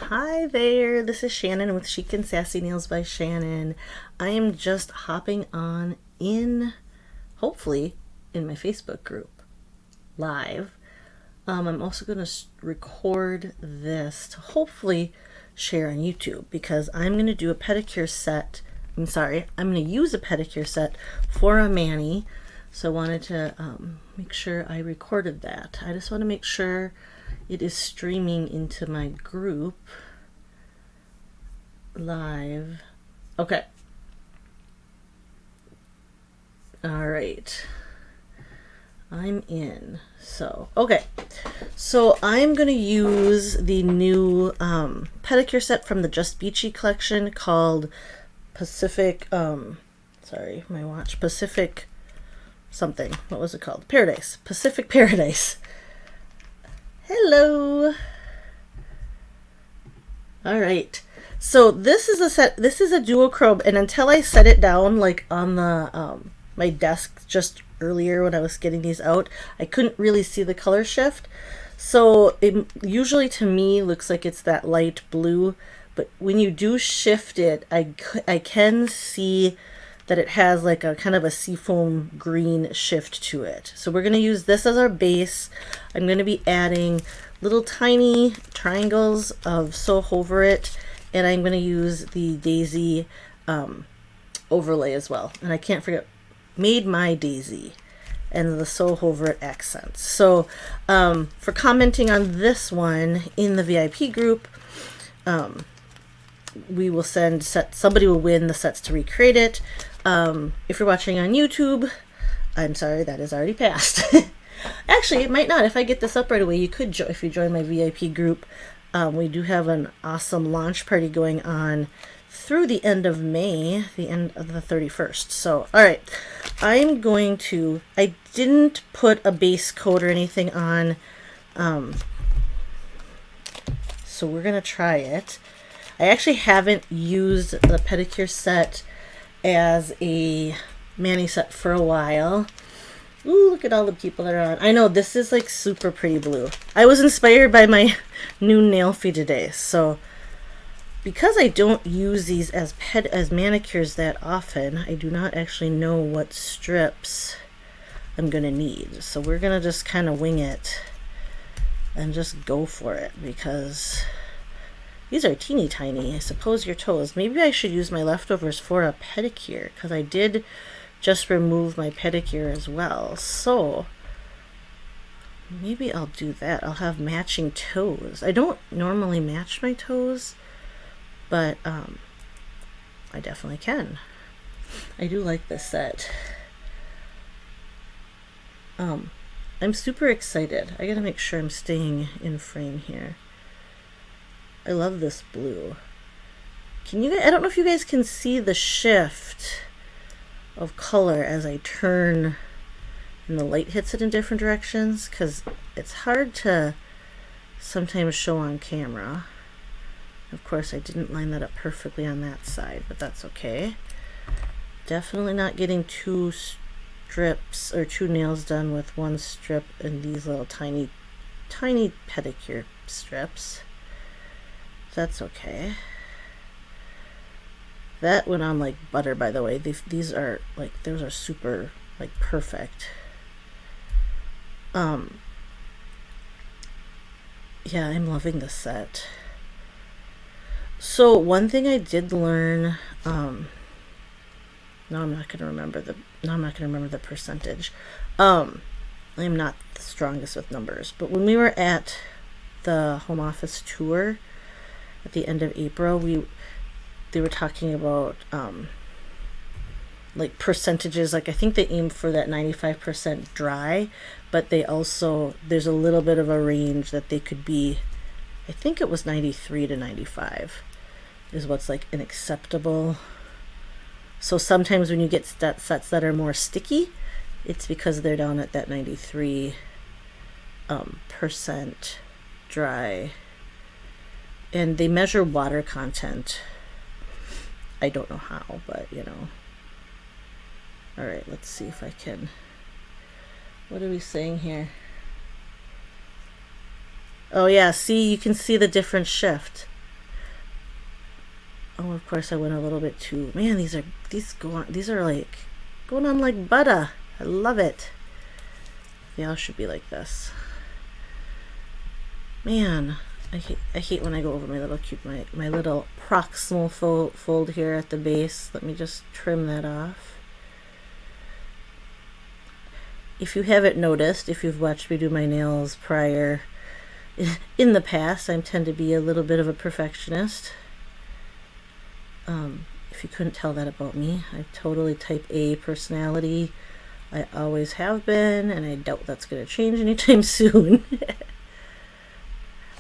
Hi there, this is Shannon with Chic and Sassy Nails by Shannon. I am just hopping on in, hopefully, in my Facebook group live. I'm also going to record this to hopefully share on YouTube because I'm going to do a pedicure set. I'm going to use a pedicure set for a mani. So I wanted to make sure I recorded that. I just want to make sure it is streaming into my group live. Okay. All right. I'm in. Okay. So I'm going to use the new pedicure set from the Just Beachy collection called Pacific, Pacific something. What was it called? Paradise. Pacific Paradise. Hello. All right. So this is a set. This is a duochrome, and until I set it down like on the my desk just earlier when I was getting these out, I couldn't really see the color shift. So it usually to me looks like it's that light blue, but when you do shift it, I can see that it has like a kind of a seafoam green shift to it. So we're going to use this as our base. I'm going to be adding little tiny triangles of So Over It, and I'm going to use the daisy overlay as well. And I can't forget Made My Daisy and the So Over It accents. So for commenting on this one in the VIP group, we will send somebody will win the sets to recreate it. If you're watching on YouTube, I'm sorry, that is already passed. Actually, it might not. If I get this up right away, you could if you join my VIP group. We do have an awesome launch party going on through the end of May, the end of the 31st. So, all right, I didn't put a base coat or anything on, so we're going to try it. I actually haven't used the pedicure set as a mani set for a while. Ooh, look at all the people that are on. I know, this is like super pretty blue. I was inspired by my new nail fee today. So because I don't use these as manicures that often, I do not actually know what strips I'm going to need. So we're going to just kind of wing it and just go for it because these are teeny tiny. I suppose your toes. Maybe I should use my leftovers for a pedicure because I did just remove my pedicure as well. So maybe I'll do that. I'll have matching toes. I don't normally match my toes, but I definitely can. I do like this set. I'm super excited. I gotta make sure I'm staying in frame here. I love this blue. Can you guys, I don't know if you guys can see the shift of color as I turn and the light hits it in different directions, because it's hard to sometimes show on camera. Of course, I didn't line that up perfectly on that side, but that's okay. Definitely not getting two strips or two nails done with one strip and these little tiny pedicure strips. That's okay. That went on like butter, by the way. These are like, those are super like perfect. Yeah, I'm loving this set. So one thing I did learn, now I'm not gonna remember the percentage. I'm not the strongest with numbers, but when we were at the home office tour at the end of April, they were talking about like percentages. Like I think they aim for that 95% dry, but there's a little bit of a range that they could be. I think it was 93 to 95 is what's like an acceptable. So sometimes when you get sets that are more sticky, it's because they're down at that 93 percent dry. And they measure water content. I don't know how, but you know. All right, let's see if I can. What are we saying here? Oh yeah, see, you can see the different shift. Oh, of course I went a little bit too. Man, these are like going on like butter. I love it. They all should be like this. Man, I hate when I go over my little my little proximal fold here at the base. Let me just trim that off. If you haven't noticed, if you've watched me do my nails prior, in the past, I tend to be a little bit of a perfectionist. If you couldn't tell that about me, I'm totally type A personality. I always have been, and I doubt that's going to change anytime soon.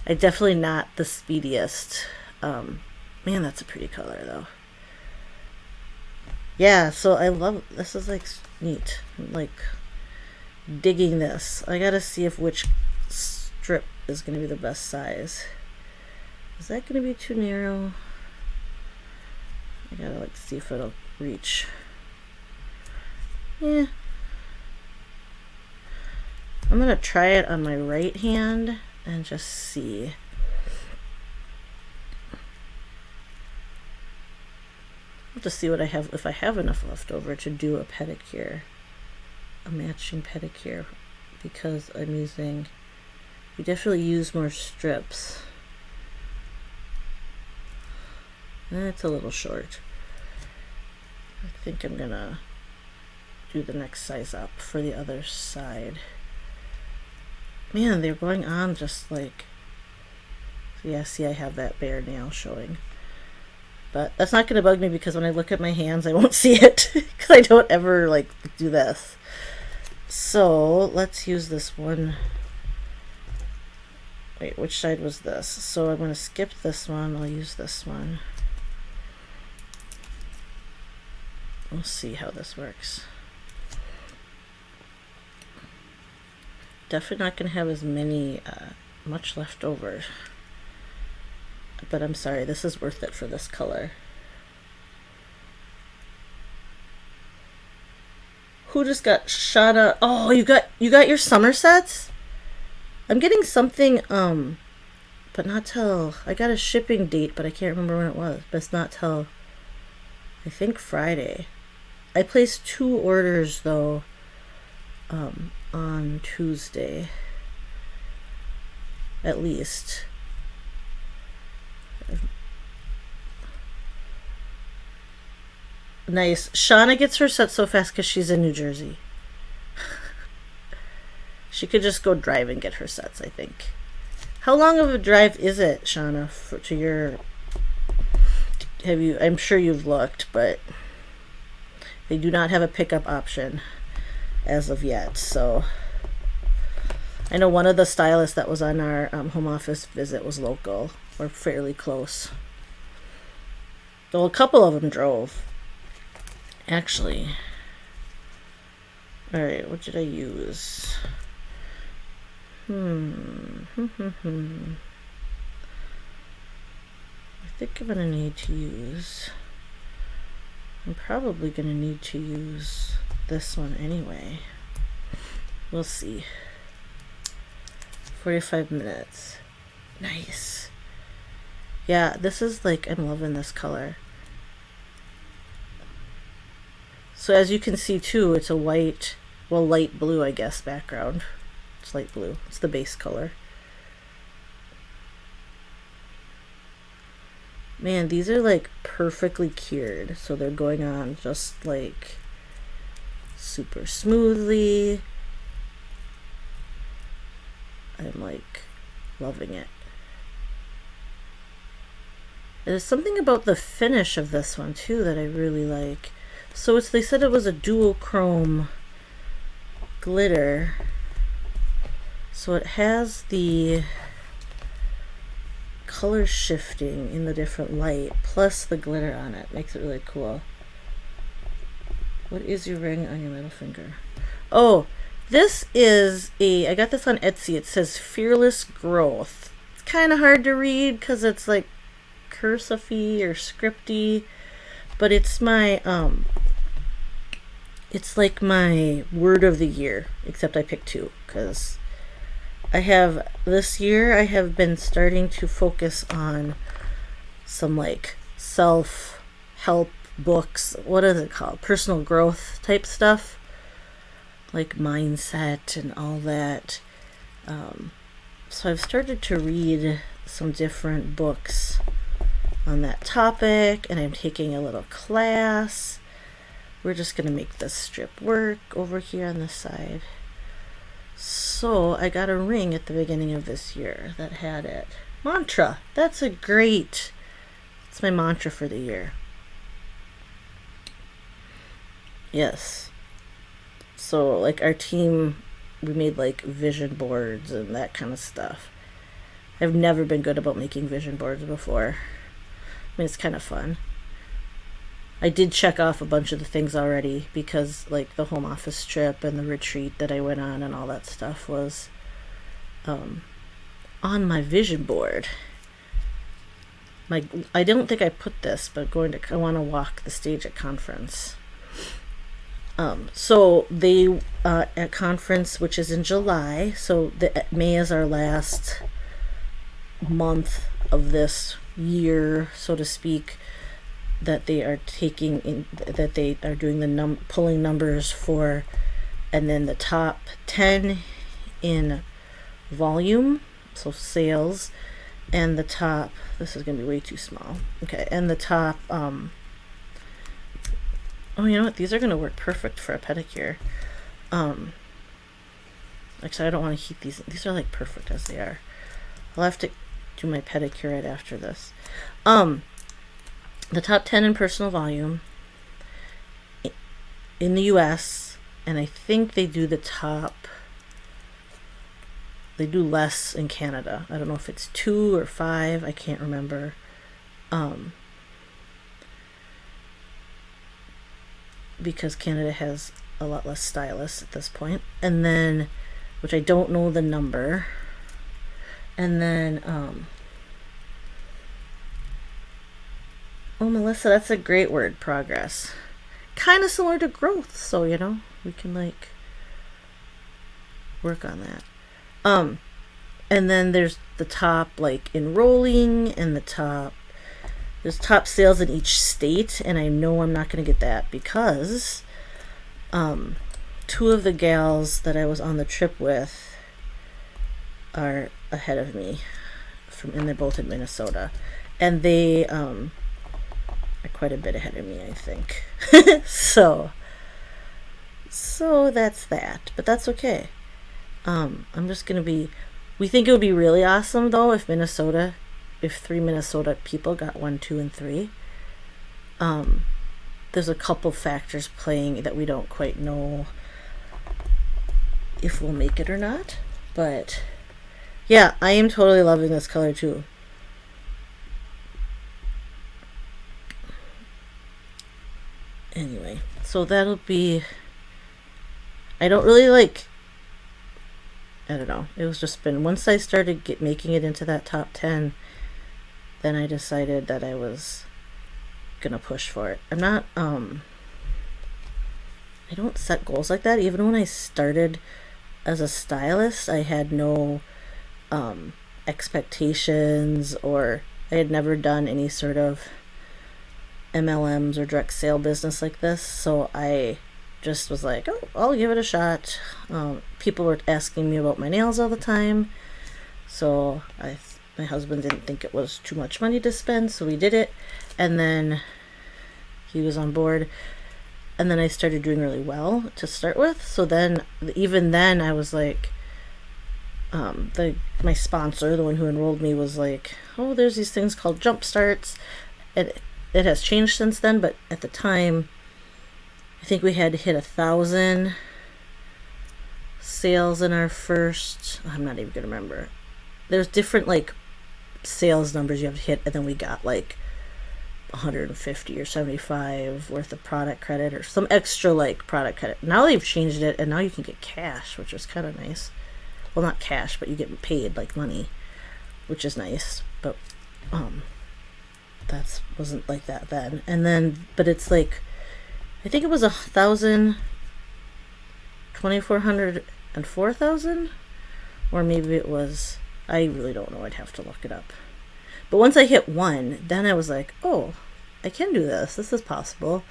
I'm definitely not the speediest. Man, that's a pretty color, though. Yeah, so I love, this is like neat. I'm like digging this. I gotta see if which strip is going to be the best size. Is that going to be too narrow? I gotta like see if it'll reach. Yeah. I'm gonna try it on my right hand and just see. I'll just see what I have, if I have enough left over to do a pedicure, a matching pedicure, because I'm using, you definitely use more strips. It's a little short. I think I'm gonna do the next size up for the other side. Man, they're going on just like, yeah, see I have that bare nail showing. But that's not gonna bug me because when I look at my hands I won't see it because I don't ever like do this. So let's use this one. Wait, which side was this? So I'm gonna skip this one, I'll use this one. We'll see how this works. Definitely not going to have as many, much left over. But I'm sorry, this is worth it for this color. Who just got Shauna? Oh, you got your summer sets? I'm getting something, but not till, I got a shipping date, but I can't remember when it was. But it's not till, I think Friday. I placed 2 orders though on Tuesday at least. Nice. Shauna gets her set so fast because she's in New Jersey. She could just go drive and get her sets, I think. How long of a drive is it, Shauna, to your, have you, I'm sure you've looked, but they do not have a pickup option as of yet. So I know one of the stylists that was on our home office visit was local or fairly close. Well, a couple of them drove, actually. All right, what did I use? I think I'm gonna need to use, I'm probably going to need to use this one anyway. We'll see. 45 minutes. Nice. Yeah, this is like, I'm loving this color. So as you can see too, it's a white, well, light blue, I guess, background. It's light blue. It's the base color. Man, these are like perfectly cured, so they're going on just like super smoothly. I'm like loving it. There's something about the finish of this one too that I really like. So it's, they said it was a dual chrome glitter. So it has the color shifting in the different light plus the glitter on it. Makes it really cool. What is your ring on your middle finger? Oh, this is a, I got this on Etsy. It says Fearless Growth. It's kind of hard to read because it's like cursive-y or scripty, but it's my it's like my word of the year, except I picked 2 because I have, this year I have been starting to focus on some like self-help books. What is it called? Personal growth type stuff, like mindset and all that. So I've started to read some different books on that topic, and I'm taking a little class. We're just going to make this strip work over here on this side. So I got a ring at the beginning of this year that had it. Mantra. That's it's my mantra for the year. Yes. So like our team, we made like vision boards and that kind of stuff. I've never been good about making vision boards before. I mean, it's kind of fun. I did check off a bunch of the things already because like the home office trip and the retreat that I went on and all that stuff was on my vision board. I don't think I put this, but I want to walk the stage at conference. So they at conference, which is in July, so May is our last month of this year, so to speak, that they are taking in, that they are doing the pulling numbers for, and then the top 10 in volume, so sales, and the top, this is going to be way too small, okay, and the top, oh, you know what, these are going to work perfect for a pedicure. Actually, I don't want to heat these are like perfect as they are. I'll have to do my pedicure right after this. The top 10 in personal volume in the US, and I think they do less in Canada. I don't know if it's 2 or 5, I can't remember. Because Canada has a lot less stylists at this point. And then, which I don't know the number. And then, oh, Melissa, that's a great word, progress. Kind of similar to growth, so, you know, we can, like, work on that. And then there's the top, like, enrolling, and there's top sales in each state, and I know I'm not going to get that because 2 of the gals that I was on the trip with are ahead of me, and they're both in Minnesota, and they are quite a bit ahead of me, I think. so that's that, but that's okay. I'm just gonna we think it would be really awesome though if 3 Minnesota people got 1, 2, and 3. There's a couple factors playing that we don't quite know if we'll make it or not, but yeah, I am totally loving this color too. Anyway, so that'll be, I don't really like, I don't know, it was just been, once I started making it into that top 10, then I decided that I was gonna push for it. I'm not, I don't set goals like that. Even when I started as a stylist, I had no expectations, or I had never done any sort of MLMs or direct sale business like this, so I just was like, oh, I'll give it a shot. People were asking me about my nails all the time, so my husband didn't think it was too much money to spend, so we did it, and then he was on board, and then I started doing really well to start with. So then, even then, I was like, my sponsor, the one who enrolled me, was like, oh, there's these things called jump starts. It has changed since then, but at the time, I think we had to hit 1,000 sales in our first, I'm not even gonna remember. There's different like sales numbers you have to hit, and then we got like 150 or 75 worth of product credit, or some extra like product credit. Now they've changed it, and now you can get cash, which is kind of nice. Well, not cash, but you get paid like money, which is nice. But that wasn't like that then. And then, but it's like, I think it was 1,000, 2,400, and 4,000, or maybe it was, I really don't know. I'd have to look it up. But once I hit 1, then I was like, oh, I can do this. This is possible.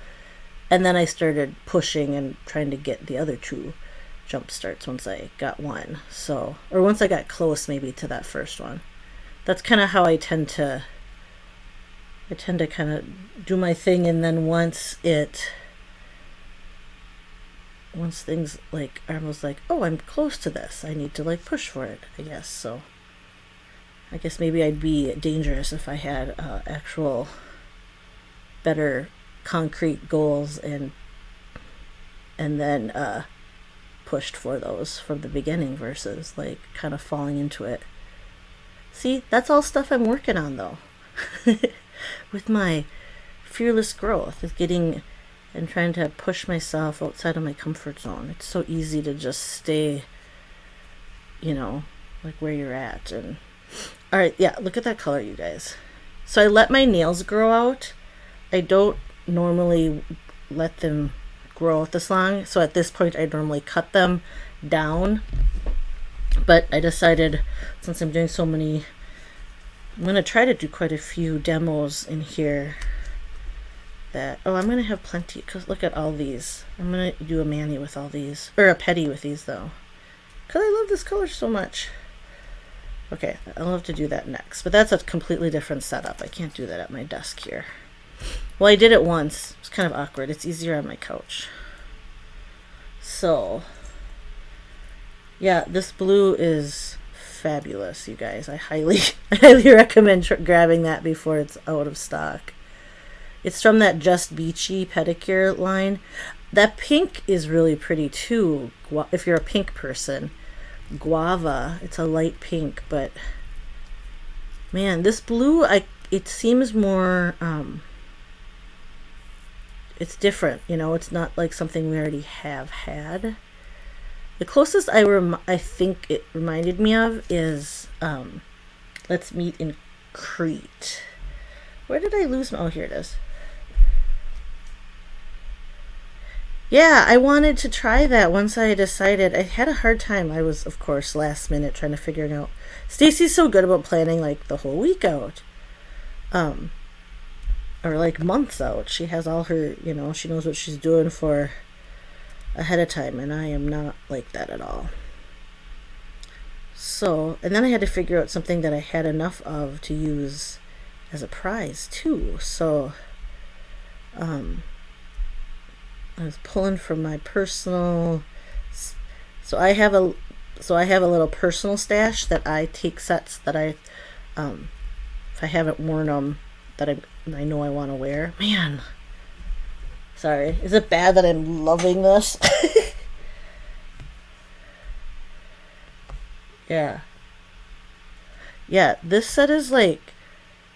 And then I started pushing and trying to get the other two jump starts once I got one. So, or once I got close maybe to that first one. That's kind of how I tend to kind of do my thing, and then once things like are almost like, oh, I'm close to this, I need to like push for it, I guess. So I guess maybe I'd be dangerous if I had actual better concrete goals and then pushed for those from the beginning versus like kind of falling into it. See, that's all stuff I'm working on though. With my fearless growth is getting and trying to push myself outside of my comfort zone. It's so easy to just stay, like where you're at. And all right, yeah, look at that color, you guys. So I let my nails grow out. I don't normally let them grow out this long, so at this point I normally cut them down, but I decided, since I'm doing so many, I'm going to try to do quite a few demos in here that, I'm going to have plenty, because look at all these. I'm going to do a mani with all these, or a pedi with these though, because I love this color so much. Okay, I'll have to do that next, but that's a completely different setup. I can't do that at my desk here. Well, I did it once. It's kind of awkward. It's easier on my couch. So, yeah, this blue is fabulous, you guys. I highly recommend grabbing that before it's out of stock. It's from that Just Beachy Pedicure line. That pink is really pretty too, if you're a pink person. Guava, it's a light pink, but man, this blue, it seems more, it's different, it's not like something we already have had. The closest I think it reminded me of is Let's Meet in Crete. Where did I lose my, oh, here it is. Yeah, I wanted to try that once I decided. I had a hard time. I was, of course, last minute trying to figure it out. Stacy's so good about planning like the whole week out. Or like months out. She has all her, she knows what she's doing for ahead of time, and I am not like that at all. So, and then I had to figure out something that I had enough of to use as a prize too. So, I was pulling from my personal, so I have a little personal stash that I take sets that I, if I haven't worn them, that I know I want to wear. Man, sorry. Is it bad that I'm loving this? Yeah. Yeah, this set is like,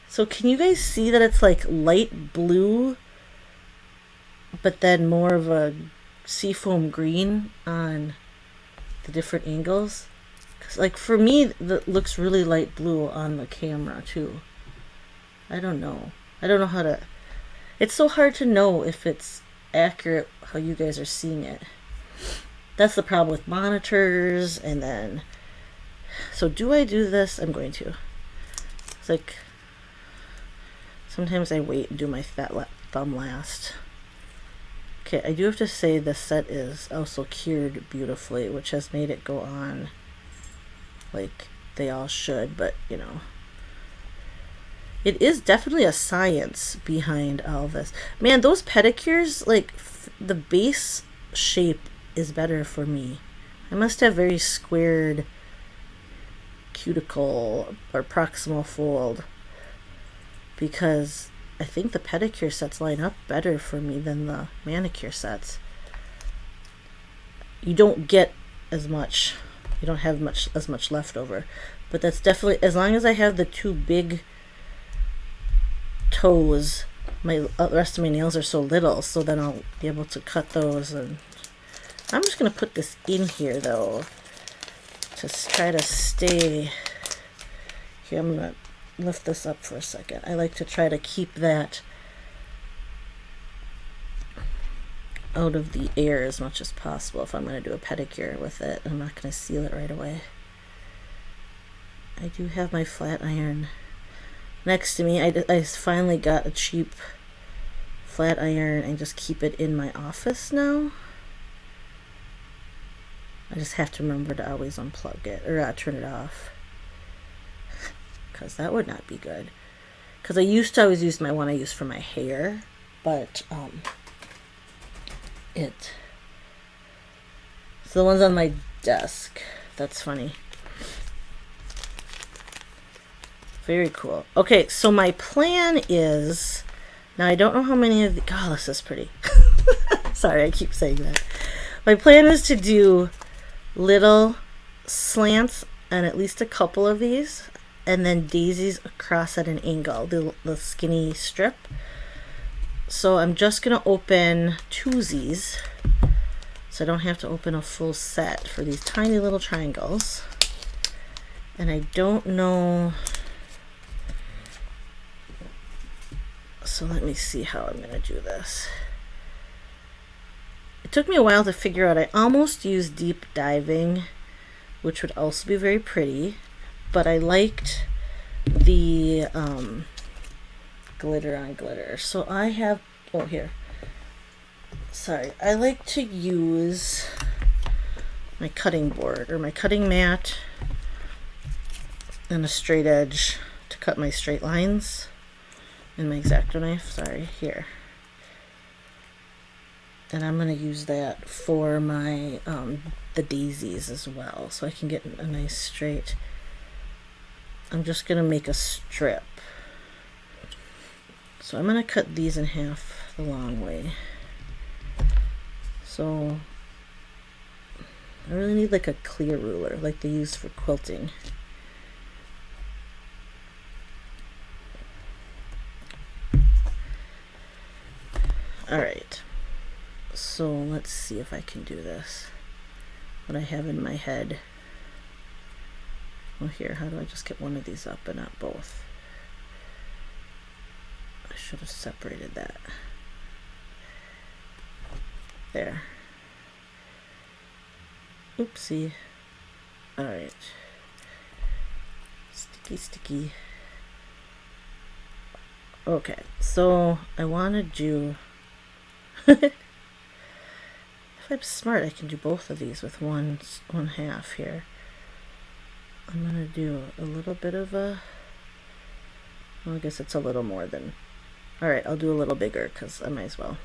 so can you guys see that it's like light blue, but then more of a seafoam green on the different angles? Because like for me, that looks really light blue on the camera too. I don't know how to, it's so hard to know if it's accurate how you guys are seeing it. That's the problem with monitors. And then, so do I do this? I'm going to. It's like, sometimes I wait and do my fat thumb last. Okay, I do have to say this set is also cured beautifully, which has made it go on like they all should, but it is definitely a science behind all this. Man, those pedicures, like the base shape is better for me. I must have very squared cuticle or proximal fold, because I think the pedicure sets line up better for me than the manicure sets. You don't get as much, you don't have as much left over, but that's definitely, as long as I have the two big toes, the rest of my nails are so little, so then I'll be able to cut those. And I'm just going to put this in here though to try to stay here. I'm going to lift this up for a second. I like to try to keep that out of the air as much as possible if I'm going to do a pedicure with it. I'm not going to seal it right away. I do have my flat iron next to me. I finally got a cheap flat iron and just keep it in my office now. I just have to remember to always unplug it or turn it off, because that would not be good. Because I used to always use my one I use for my hair, but so the one's on my desk. That's funny. Very cool. Okay, so my plan is, now I don't know how many of the, oh, this is pretty. Sorry, I keep saying that. My plan is to do little slants on at least a couple of these, and then daisies across at an angle, the skinny strip. So I'm just gonna open twosies, so I don't have to open a full set for these tiny little triangles. And I don't know, so let me see how I'm gonna do this. It took me a while to figure out. I almost used deep diving, which would also be very pretty, but I liked the glitter on glitter. So I have, oh here, sorry, I like to use my cutting board or my cutting mat and a straight edge to cut my straight lines, and my X-Acto knife, sorry, here. And I'm going to use that for my the daisies as well, so I can get a nice straight. I'm just going to make a strip. So I'm going to cut these in half the long way. So I really need like a clear ruler like they use for quilting. All right. So let's see if I can do this. What I have in my head. Well, here, how do I just get one of these up and not both? I should have separated that. There. Oopsie. Alright. Sticky, sticky. Okay, so I want to do... If I'm smart, I can do both of these with one half here. I'm gonna do a little bit of a, well, I guess it's a little more than, alright, I'll do a little bigger because I might as well.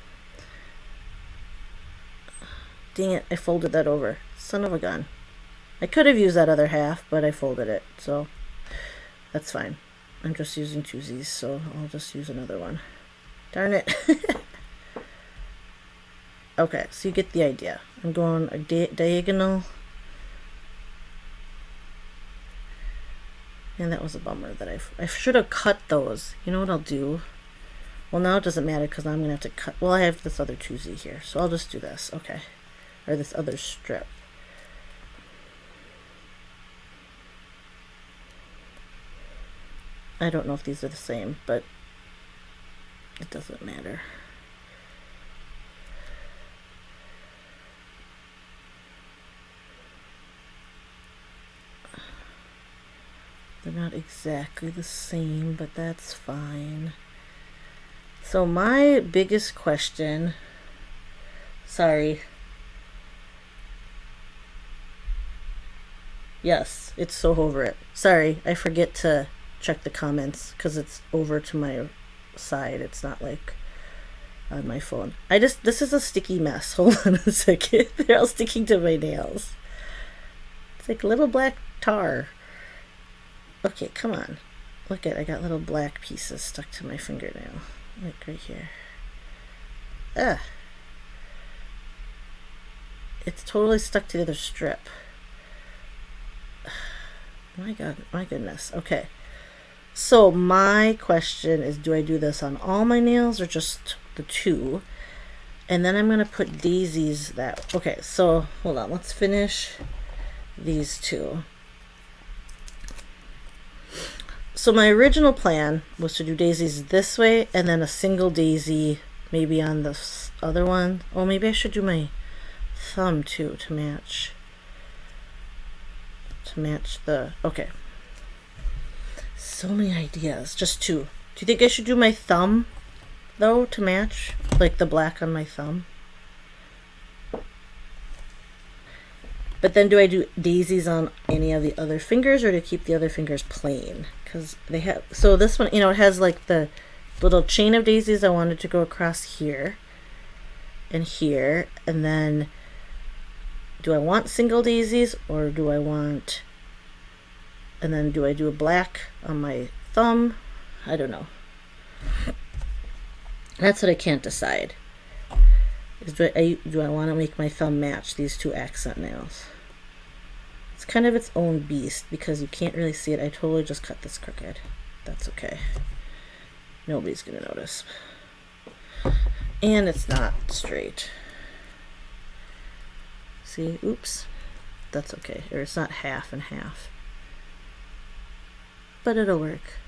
Dang it, I folded that over. Son of a gun. I could have used that other half, but I folded it, so that's fine. I'm just using twosies, so I'll just use another one. Darn it. Okay, so you get the idea. I'm going a diagonal. And that was a bummer that I should have cut those. You know what I'll do? Well, now it doesn't matter because I'm going to have to cut. Well, I have this other twosie here, so I'll just do this. Okay. Or this other strip. I don't know if these are the same, but it doesn't matter. They're not exactly the same, but that's fine. So my biggest question, sorry. Yes, it's so over it. Sorry, I forget to check the comments because it's over to my side. It's not like on my phone. This is a sticky mess. Hold on a second. They're all sticking to my nails. It's like little black tar. Okay, come on. Look at, I got little black pieces stuck to my fingernail. Like right here. Ah. It's totally stuck to the other strip. My God, my goodness. Okay. So my question is, do I do this on all my nails or just the two? And then I'm going to put daisies that, okay, so hold on. Let's finish these two. So my original plan was to do daisies this way and then a single daisy maybe on this other one. Oh, maybe I should do my thumb too to match the, okay. So many ideas, just two. Do you think I should do my thumb though, to match, like the black on my thumb. But then do I do daisies on any of the other fingers, or to keep the other fingers plain? Because they have, so this one, it has like the little chain of daisies. I wanted to go across here and here. And then do I want single daisies, or do I want, and then do I do a black on my thumb? I don't know. That's what I can't decide. Do I want to make my thumb match these two accent nails? It's kind of its own beast because you can't really see it. I totally just cut this crooked. That's okay. Nobody's going to notice. And it's not straight. See? Oops. That's okay. Or it's not half and half. But it'll work.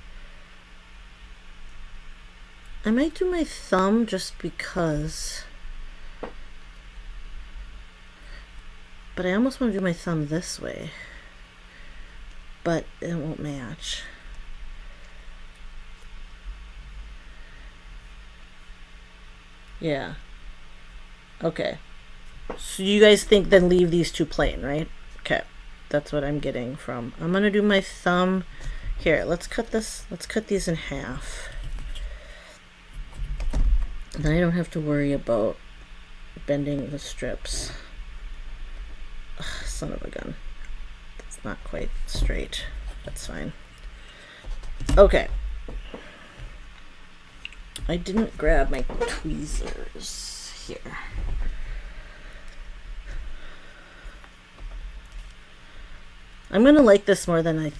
I might do my thumb just because... But I almost want to do my thumb this way. But it won't match. Yeah. Okay. So you guys think then leave these two plain, right? Okay. That's what I'm getting from. I'm going to do my thumb. Here, let's cut this. Let's cut these in half. Then I don't have to worry about bending the strips. Ugh, son of a gun. It's not quite straight. That's fine. Okay. I didn't grab my tweezers here. I'm going to like this more than I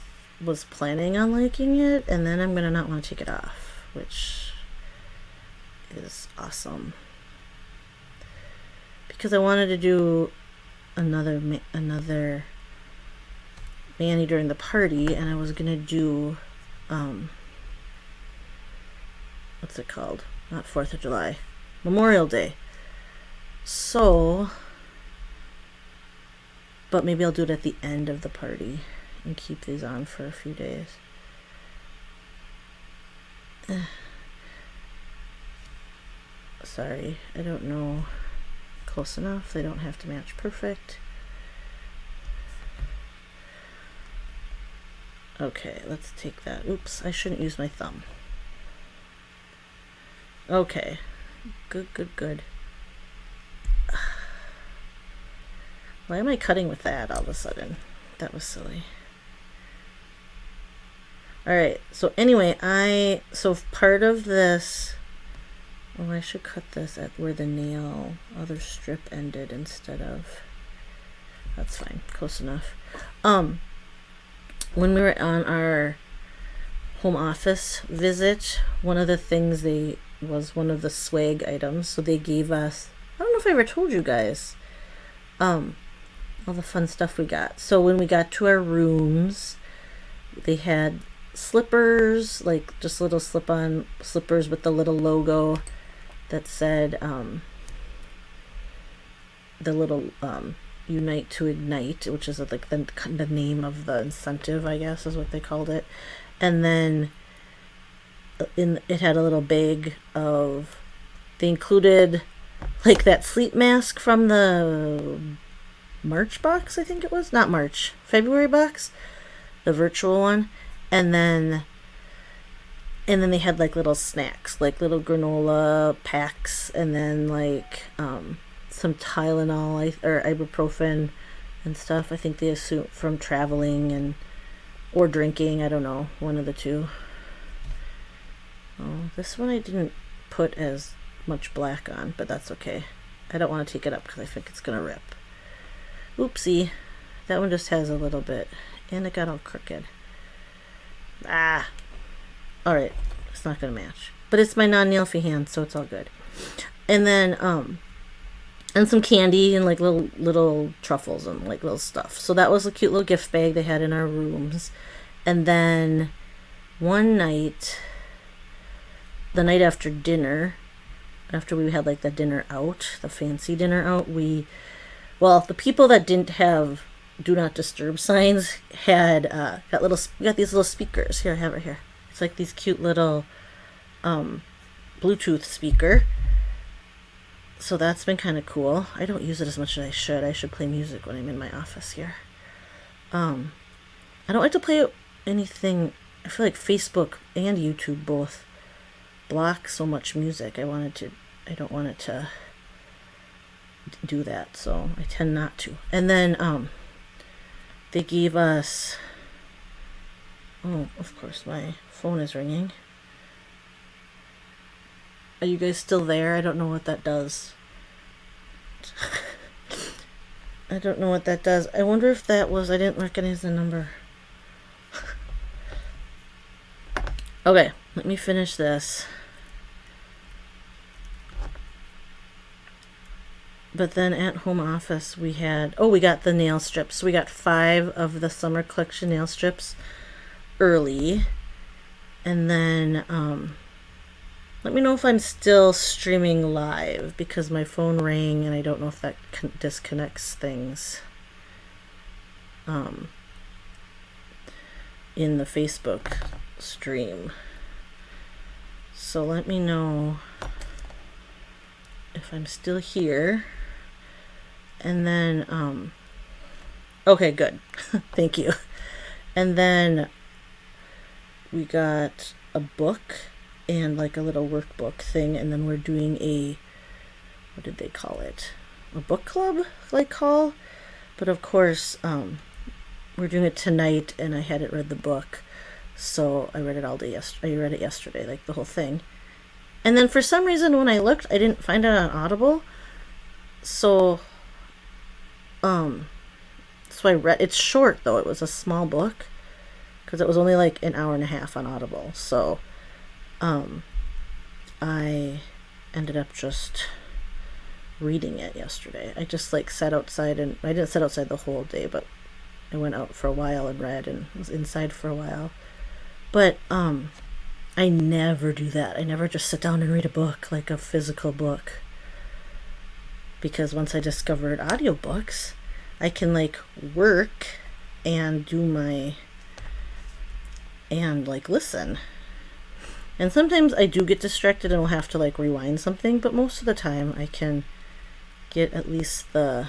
was planning on liking it, and then I'm going to not want to take it off, which is awesome. Because I wanted to do another mani during the party, and I was gonna do what's it called? Not 4th of July, Memorial Day. So, but maybe I'll do it at the end of the party and keep these on for a few days. Sorry, I don't know. Close enough. They don't have to match perfect. Okay, let's take that. Oops, I shouldn't use my thumb. Okay. Good. Why am I cutting with that all of a sudden? That was silly. Alright, so anyway, so part of this... Oh, I should cut this at where the nail, other strip ended instead of... That's fine, close enough. When we were on our home office visit, one of the things was one of the swag items. So they gave us, I don't know if I ever told you guys, all the fun stuff we got. So when we got to our rooms, they had slippers, like just little slip-on slippers with the little logo that said the little Unite to Ignite, which is like the name of the incentive, I guess is what they called it. And then it had a little bag of, they included like that sleep mask from the March box, I think it was, not March, February box, the virtual one. And then they had like little snacks, like little granola packs, and then like some Tylenol or ibuprofen and stuff. I think they assumed from traveling or drinking. I don't know, one of the two. Oh, this one I didn't put as much black on, but that's okay. I don't want to take it up because I think it's gonna rip. Oopsie, that one just has a little bit, and it got all crooked. Ah. Alright, it's not gonna match. But it's my non-nailfy hand, so it's all good. And then, and some candy and like little truffles and like little stuff. So that was a cute little gift bag they had in our rooms. And then one night, the night after dinner, after we had like the dinner out, the fancy dinner out, the people that didn't have do not disturb signs had we got these little speakers. Here, I have it here. It's like these cute little Bluetooth speaker. So that's been kind of cool. I don't use it as much as I should. I should play music when I'm in my office here. I don't like to play anything. I feel like Facebook and YouTube both block so much music. I don't want it to do that, so I tend not to. And then they gave us, oh, of course my phone is ringing. Are you guys still there? I don't know what that does. I don't know what that does. I wonder if that was, I didn't recognize the number. Okay, let me finish this. But then at home office we got the nail strips. So we got 5 of the summer collection nail strips early. And then let me know if I'm still streaming live, because my phone rang and I don't know if that disconnects things in the Facebook stream. So let me know if I'm still here. And then okay, good. Thank you. And then we got a book and like a little workbook thing, and then we're doing what did they call it? A book club like call. But of course, we're doing it tonight, and I hadn't read the book, so I read it all day I read it yesterday, like the whole thing. And then for some reason when I looked, I didn't find it on Audible. So I read, it's short though, it was a small book, because it was only like an hour and a half on Audible. So I ended up just reading it yesterday. I just like sat outside, and I didn't sit outside the whole day, but I went out for a while and read, and was inside for a while. But I never do that. I never just sit down and read a book, like a physical book. Because once I discovered audiobooks, I can like work and like listen. And sometimes I do get distracted and will have to like rewind something, but most of the time I can get at least the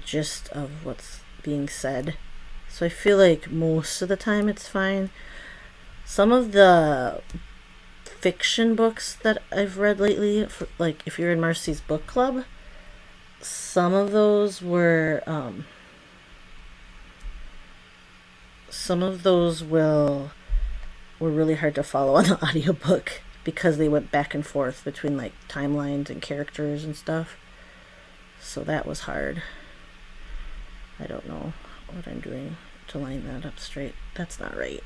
gist of what's being said. So I feel like most of the time it's fine. Some of the fiction books that I've read lately, like if you're in Marcy's book club, some of those were were really hard to follow on the audiobook, because they went back and forth between like timelines and characters and stuff. So that was hard. I don't know what I'm doing to line that up straight. That's not right.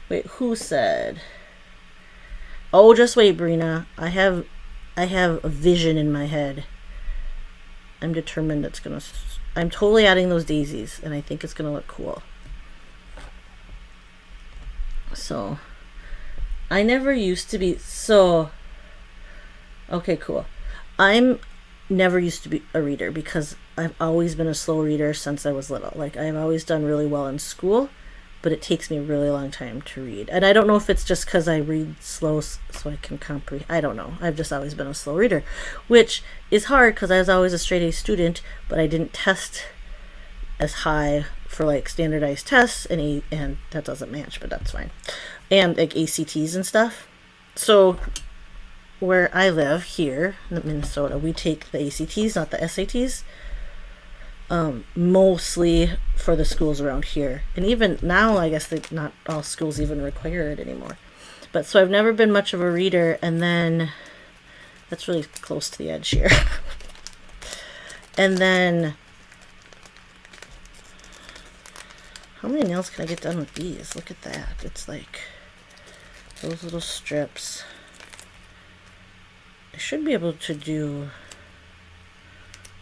Wait, who said? Oh, just wait, Brina. I have a vision in my head. I'm determined it's gonna. I'm totally adding those daisies, and I think it's gonna look cool. So, I never used to be so. Okay, cool. I'm never used to be a reader, because I've always been a slow reader since I was little. Like, I've always done really well in school, but it takes me a really long time to read. And I don't know if it's just because I read slow so I can comprehend. I don't know. I've just always been a slow reader, which is hard because I was always a straight A student, but I didn't test as high for like standardized tests, and that doesn't match, but that's fine. And like ACTs and stuff. So where I live here in Minnesota, we take the ACTs, not the SATs. Mostly for the schools around here. And even now, I guess not all schools even require it anymore. But so I've never been much of a reader, and then that's really close to the edge here. And then, how many nails can I get done with these? Look at that. It's like those little strips. I should be able to do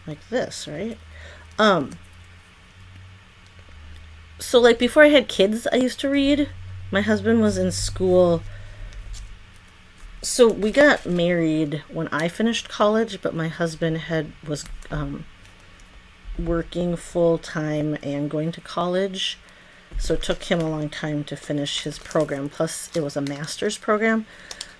like this, right? So like before I had kids, I used to read. My husband was in school. So we got married when I finished college, but my husband was working full time and going to college. So it took him a long time to finish his program. Plus, it was a master's program.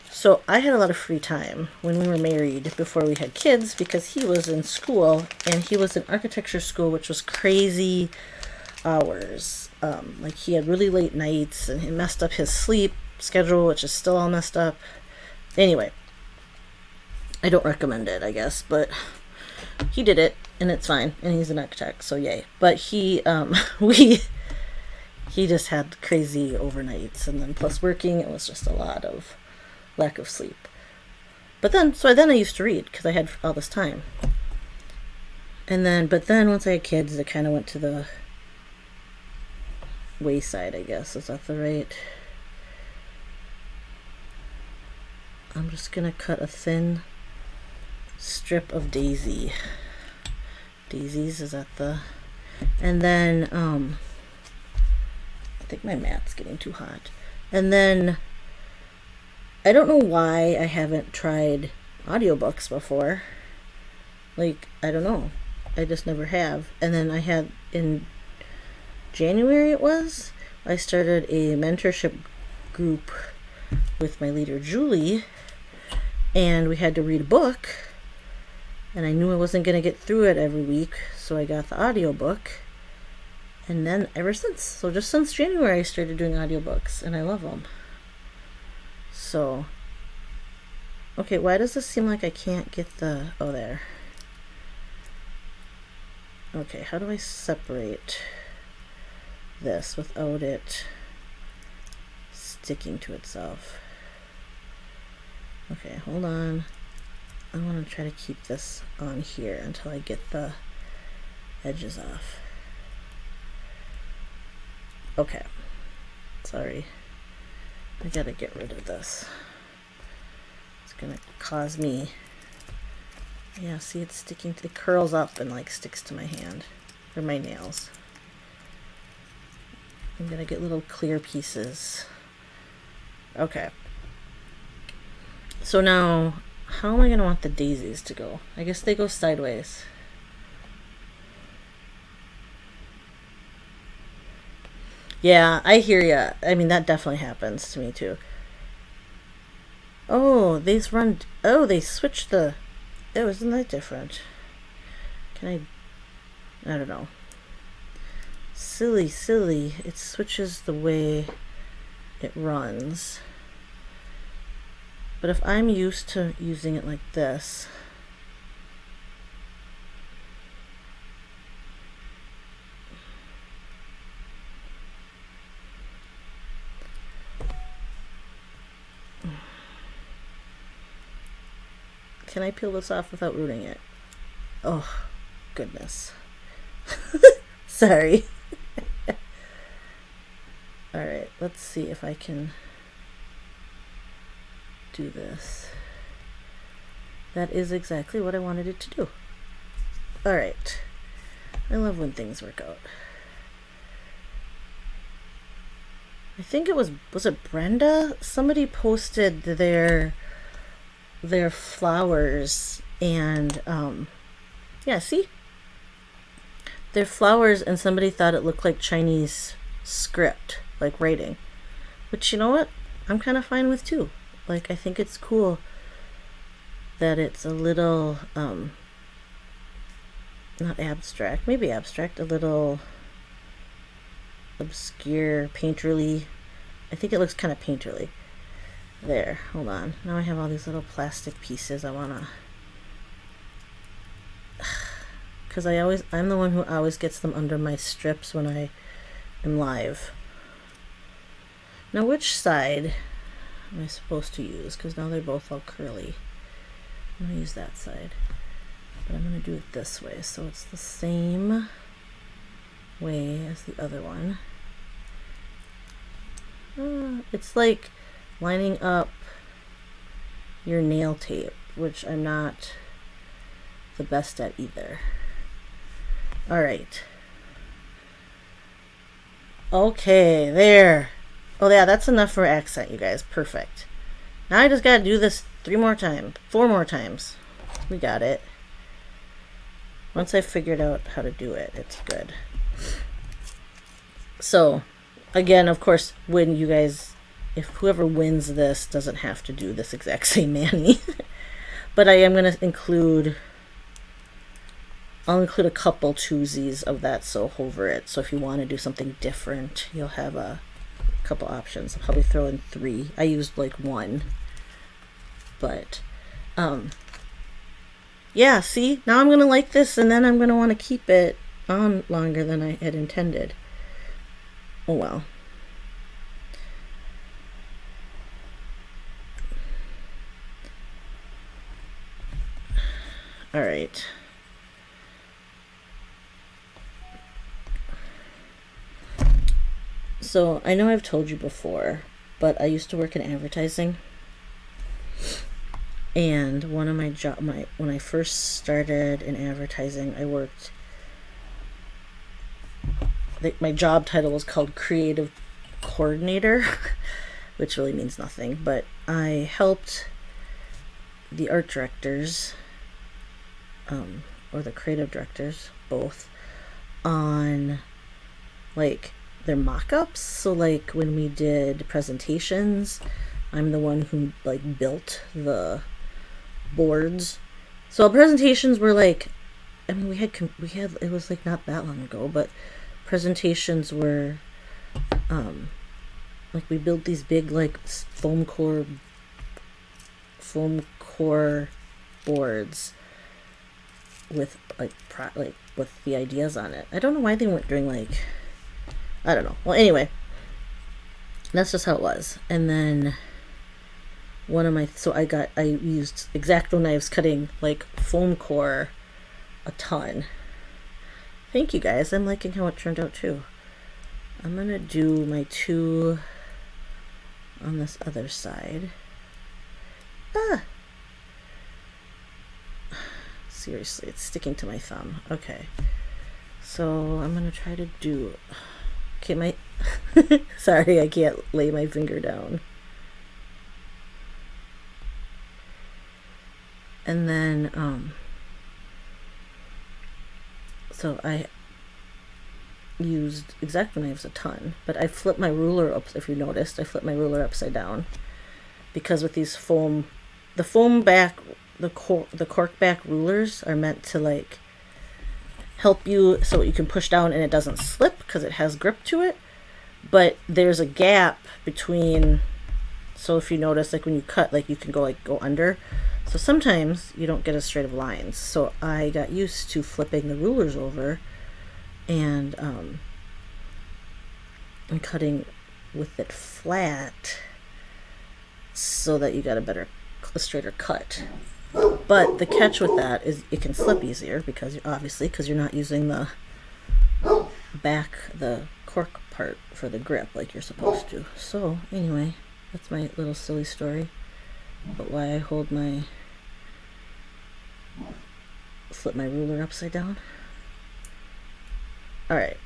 So I had a lot of free time when we were married before we had kids, because he was in school, and he was in architecture school, which was crazy hours. Like, he had really late nights, and he messed up his sleep schedule, which is still all messed up. Anyway, I don't recommend it, I guess, but he did it, and it's fine, and he's an architect, so yay. But he just had crazy overnights, and then plus working, it was just a lot of lack of sleep. But then I used to read because I had all this time. But then once I had kids, it kind of went to the wayside, I guess. Is that the right? I'm just gonna cut a thin strip of daisies. Is that the? And then I think my mat's getting too hot. And then I don't know why I haven't tried audiobooks before. Like, I don't know. I just never have. And then I had, in January I started a mentorship group with my leader, Julie, and we had to read a book, and I knew I wasn't going to get through it every week, so I got the audiobook. And then ever since, so just since January, I started doing audiobooks, and I love them. So, okay, why does this seem like I can't get the, oh, there. Okay, how do I separate this without it sticking to itself? Okay, hold on. I want to try to keep this on here until I get the edges off. Okay, sorry. I gotta get rid of this. It's gonna cause me, yeah, see, it's sticking to, it curls up and like sticks to my hand or my nails. I'm gonna get little clear pieces. Okay. So now, how am I gonna want the daisies to go? I guess they go sideways. Yeah, I hear ya. I mean, that definitely happens to me too. Oh, these run. Oh, they switch the. Oh, isn't that different? Can I don't know. Silly. It switches the way it runs. But if I'm used to using it like this. Can I peel this off without ruining it? Oh, goodness. Sorry. Alright, let's see if I can do this. That is exactly what I wanted it to do. Alright. I love when things work out. I think it was it Brenda? Somebody posted their flowers, and yeah, see? They're flowers, and somebody thought it looked like Chinese script, like writing. Which, you know what? I'm kind of fine with too. Like, I think it's cool that it's a little, not abstract, maybe abstract, a little obscure, painterly. I think it looks kind of painterly. There, hold on. Now I have all these little plastic pieces I wanna, because I'm the one who always gets them under my strips when I am live. Now, which side am I supposed to use? Because now they're both all curly. I'm gonna use that side, but I'm gonna do it this way, so it's the same way as the other one. It's like lining up your nail tape, which I'm not the best at either. Alright. Okay, there. Oh yeah, that's enough for accent, you guys. Perfect. Now I just gotta do this 4 more times. We got it. Once I figured out how to do it, it's good. So, again, of course, when you guys, if whoever wins this doesn't have to do this exact same mani. But I am going to I'll include a couple twosies of that silk over it. So if you want to do something different, you'll have a couple options. I'll probably throw in 3. I used like 1. But, yeah, see? Now I'm going to like this, and then I'm going to want to keep it on longer than I had intended. Oh well. All right. So I know I've told you before, but I used to work in advertising. And one of my when I first started in advertising, I worked, my job title was called creative coordinator, which really means nothing, but I helped the art directors, or the creative directors, both, on like their mock-ups. So like when we did presentations, I'm the one who like built the boards. So presentations were like, I mean, we had it was like not that long ago, but presentations were like we built these big like foam core boards with like with the ideas on it. I don't know why they weren't doing like, I don't know. Well, anyway, that's just how it was. And then one of my, I used X-Acto knives cutting like foam core a ton. Thank you guys. I'm liking how it turned out too. I'm gonna do my 2 on this other side. Seriously, it's sticking to my thumb. Okay. So I'm gonna try to do, okay, sorry, I can't lay my finger down. And then, so I used X-Acto knives a ton, but I flipped my ruler up, if you noticed, I flipped my ruler upside down, because with these the cork back rulers are meant to like help you so you can push down and it doesn't slip because it has grip to it, but there's a gap between, so if you notice, like when you cut, like you can go under, so sometimes you don't get as straight of lines. So I got used to flipping the rulers over and cutting with it flat so that you got a straighter cut. But the catch with that is it can slip easier because you're not using the cork part for the grip like you're supposed to. So anyway, that's my little silly story about why I flip my ruler upside down. Alright,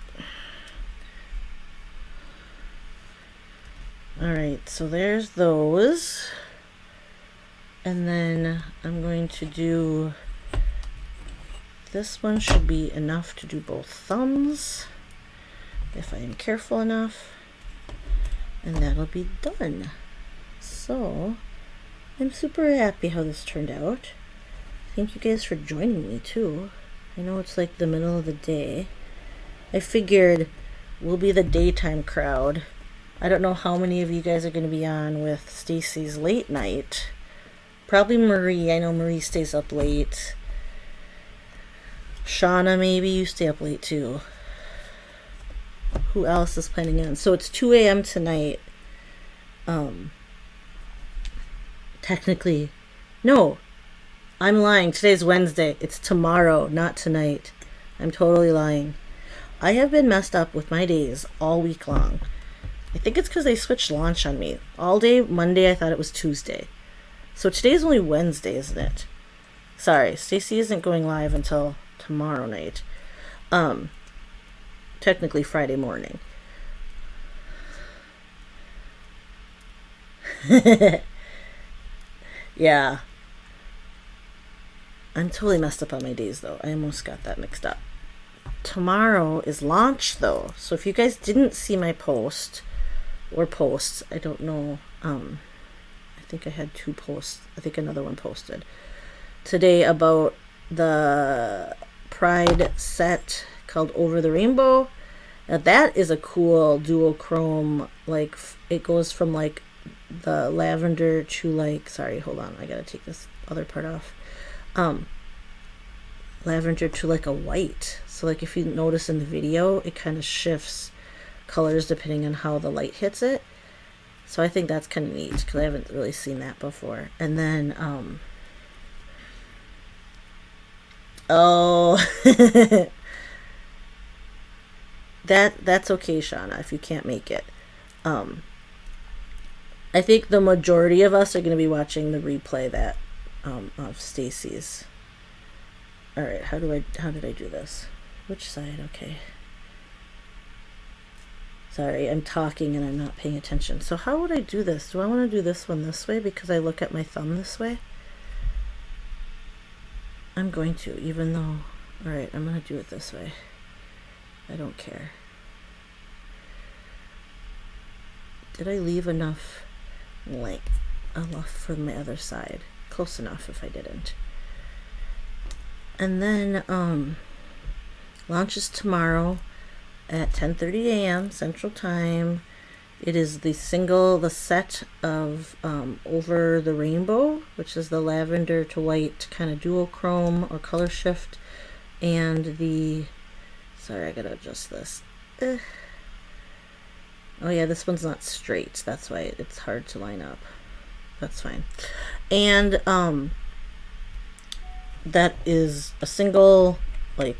so there's those. And then I'm going to do, this one should be enough to do both thumbs, if I am careful enough, and that'll be done. So, I'm super happy how this turned out. Thank you guys for joining me too. I know it's like the middle of the day. I figured we'll be the daytime crowd. I don't know how many of you guys are going to be on with Stacy's late night. Probably Marie. I know Marie stays up late. Shauna, maybe you stay up late too. Who else is planning on? So it's 2 a.m. tonight. Technically, no, I'm lying. Today's Wednesday. It's tomorrow, not tonight. I'm totally lying. I have been messed up with my days all week long. I think it's because they switched launch on me. All day Monday, I thought it was Tuesday. So today's only Wednesday, isn't it? Sorry, Stacy isn't going live until tomorrow night. Technically Friday morning. Yeah. I'm totally messed up on my days though. I almost got that mixed up. tomorrow is launch though. So if you guys didn't see my post or posts, I don't know. I think I had 2 posts. I think another one posted today about the Pride set called Over the Rainbow. Now that is a cool duochrome, like it goes from like the lavender to like, sorry, hold on, I gotta take this other part off. Lavender to like a white. So like if you notice in the video, it kind of shifts colors depending on how the light hits it. So I think that's kind of neat because I haven't really seen that before. And then oh that's okay, Shauna, if you can't make it. I think the majority of us are going to be watching the replay that of Stacy's. All right, how did I do this? Which side? Okay. Sorry, I'm talking and I'm not paying attention. So how would I do this? Do I want to do this one this way because I look at my thumb this way? I'm going to, even though... All right, I'm going to do it this way. I don't care. Did I leave enough length for my other side? Close enough if I didn't. And then launch is tomorrow at 10:30 a.m. Central Time. It is the set of Over the Rainbow, which is the lavender to white kind of duochrome or color shift, and the, sorry, I gotta adjust this. Oh yeah, this one's not straight. That's why it's hard to line up. That's fine. And that is a single like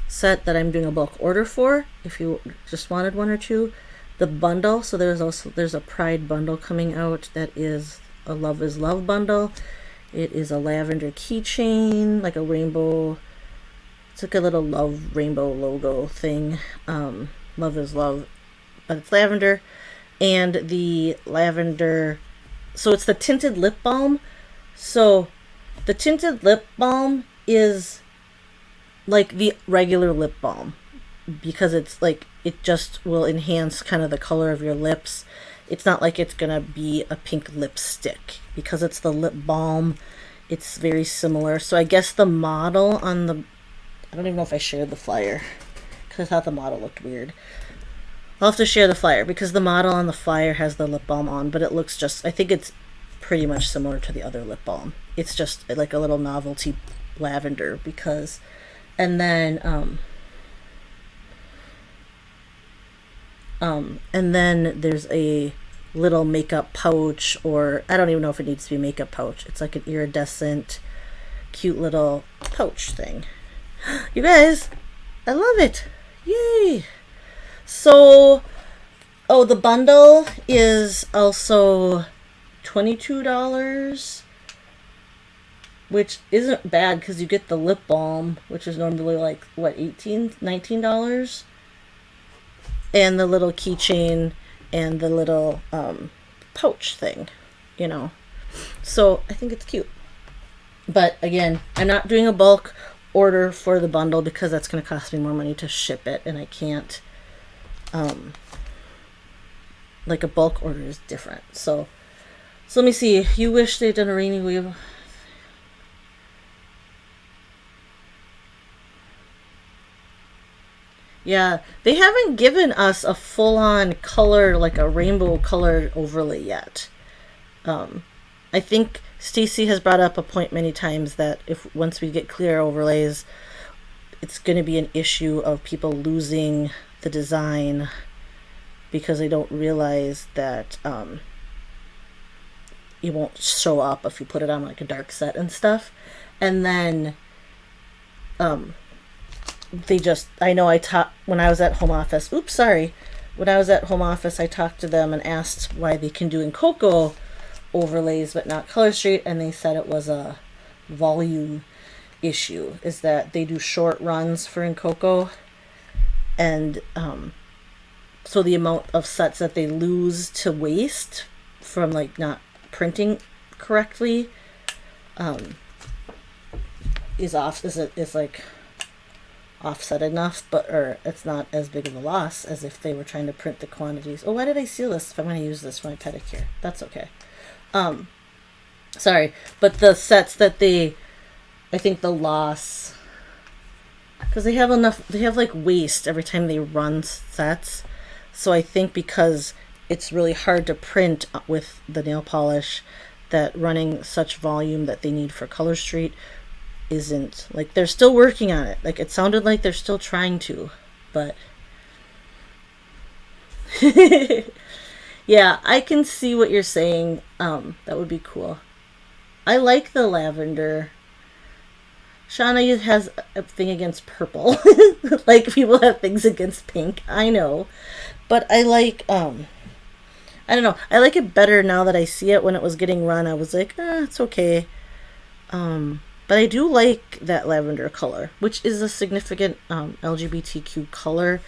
set that I'm doing a bulk order for. If you just wanted 1 or 2, the bundle. So there's a Pride bundle coming out that is a Love is Love bundle. It is a lavender keychain, like a rainbow. It's like a little love rainbow logo thing. Love is Love, but it's lavender, and the lavender. So it's the tinted lip balm. So the tinted lip balm is like the regular lip balm because it's like it just will enhance kind of the color of your lips. It's not like it's gonna be a pink lipstick because it's the lip balm. It's very similar. So I guess the model on the, I don't even know if I shared the flyer because I thought the model looked weird. I'll have to share the flyer because the model on the flyer has the lip balm on, but it looks just, I think it's pretty much similar to the other lip balm. It's just like a little novelty lavender because, and then there's a little makeup pouch, or I don't even know if it needs to be a makeup pouch. It's like an iridescent, cute little pouch thing. You guys, I love it. Yay. So, oh, the bundle is also $22, which isn't bad because you get the lip balm, which is normally like, what, $19, and the little keychain and the little pouch thing, you know. So I think it's cute. But again, I'm not doing a bulk order for the bundle because that's going to cost me more money to ship it, and I can't. Like a bulk order is different. So let me see. You wish they'd done a rainy wheel. Yeah, they haven't given us a full-on color, like a rainbow colored overlay yet. I think Stacy has brought up a point many times that if once we get clear overlays, it's going to be an issue of people losing the design because they don't realize that it won't show up if you put it on like a dark set and stuff. And then they just, I know I talked when I was at home office. Oops, sorry. When I was at home office, I talked to them and asked why they can do in Cocoa overlays but not Color Street, and they said it was a volume issue. Is that they do short runs for in Cocoa, and so the amount of sets that they lose to waste from like not printing correctly is like offset enough, or it's not as big of a loss as if they were trying to print the quantities. Oh, why did I seal this if I'm going to use this for my pedicure? That's okay. Sorry, but the sets that I think the loss, because they have like waste every time they run sets. So I think because it's really hard to print with the nail polish, that running such volume that they need for Color Street isn't, like, they're still working on it. Like, it sounded like they're still trying to, but yeah, I can see what you're saying. That would be cool. I like the lavender. Shauna has a thing against purple. Like, people have things against pink. I know. But I like, I don't know. I like it better now that I see it. When it was getting run, I was like, it's okay. But I do like that lavender color, which is a significant LGBTQ color,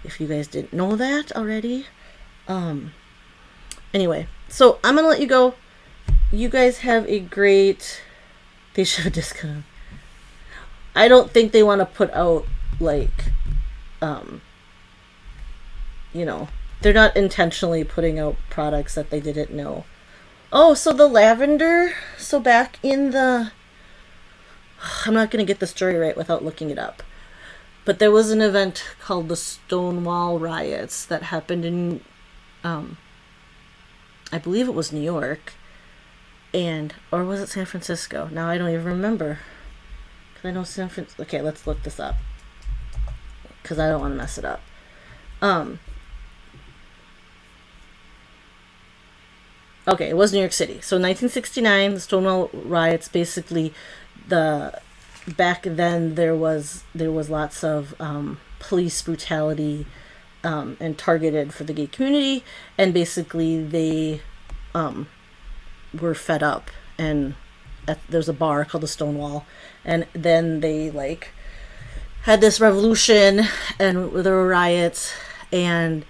if you guys didn't know that already. Anyway, so I'm going to let you go. You guys have a great... They should have discounted. I don't think they want to put out, like, they're not intentionally putting out products that they didn't know. Oh, so the lavender, so back in the... I'm not going to get the story right without looking it up. But there was an event called the Stonewall Riots that happened in, I believe it was New York. Or was it San Francisco? Now I don't even remember. Because I know San Francisco. Okay, let's look this up. Because I don't want to mess it up. Okay, it was New York City. So 1969, the Stonewall Riots, basically, back then there was lots of police brutality and targeted for the gay community, and basically they were fed up, and there's a bar called the Stonewall, and then they like had this revolution, and there were riots, and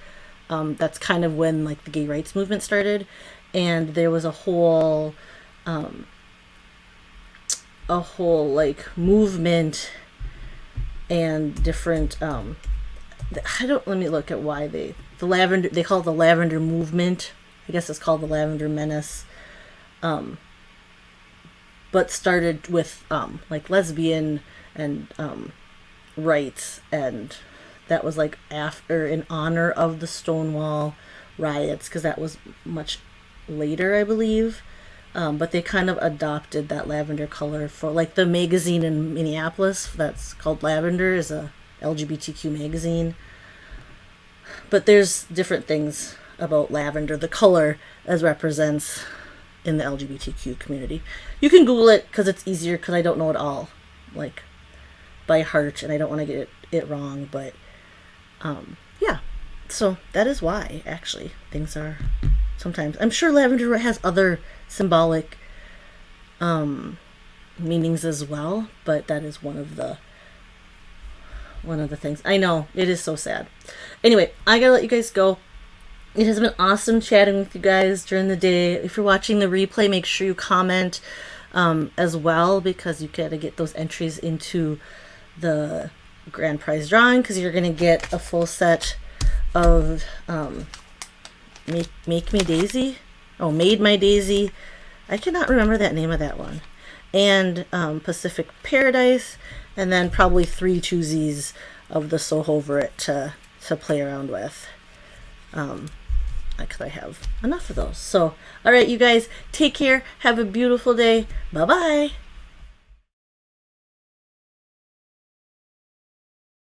that's kind of when like the gay rights movement started. And there was a whole like movement and different let me look at why they call it the lavender movement. I guess it's called the Lavender Menace. But started with like lesbian and rights, and that was like after, in honor of the Stonewall riots, because that was much later, I believe. But they kind of adopted that lavender color for, like, the magazine in Minneapolis that's called Lavender is a LGBTQ magazine. But there's different things about lavender, the color, as represents in the LGBTQ community. You can Google it because it's easier, because I don't know it all, like, by heart, and I don't want to get it wrong, but yeah. So that is why, actually, things are sometimes... I'm sure lavender has other symbolic meanings as well, but that is one of the things. I know, it is so sad. Anyway, I gotta let you guys go. It has been awesome chatting with you guys during the day. If you're watching the replay, make sure you comment as well, because you gotta get those entries into the grand prize drawing, because you're gonna get a full set of Make Me Daisy. Oh, Made My Daisy. I cannot remember that name of that one. And Pacific Paradise, and then probably 3 choosies of the So Over It to play around with. Because I have enough of those. So, all right, you guys, take care. Have a beautiful day. Bye-bye.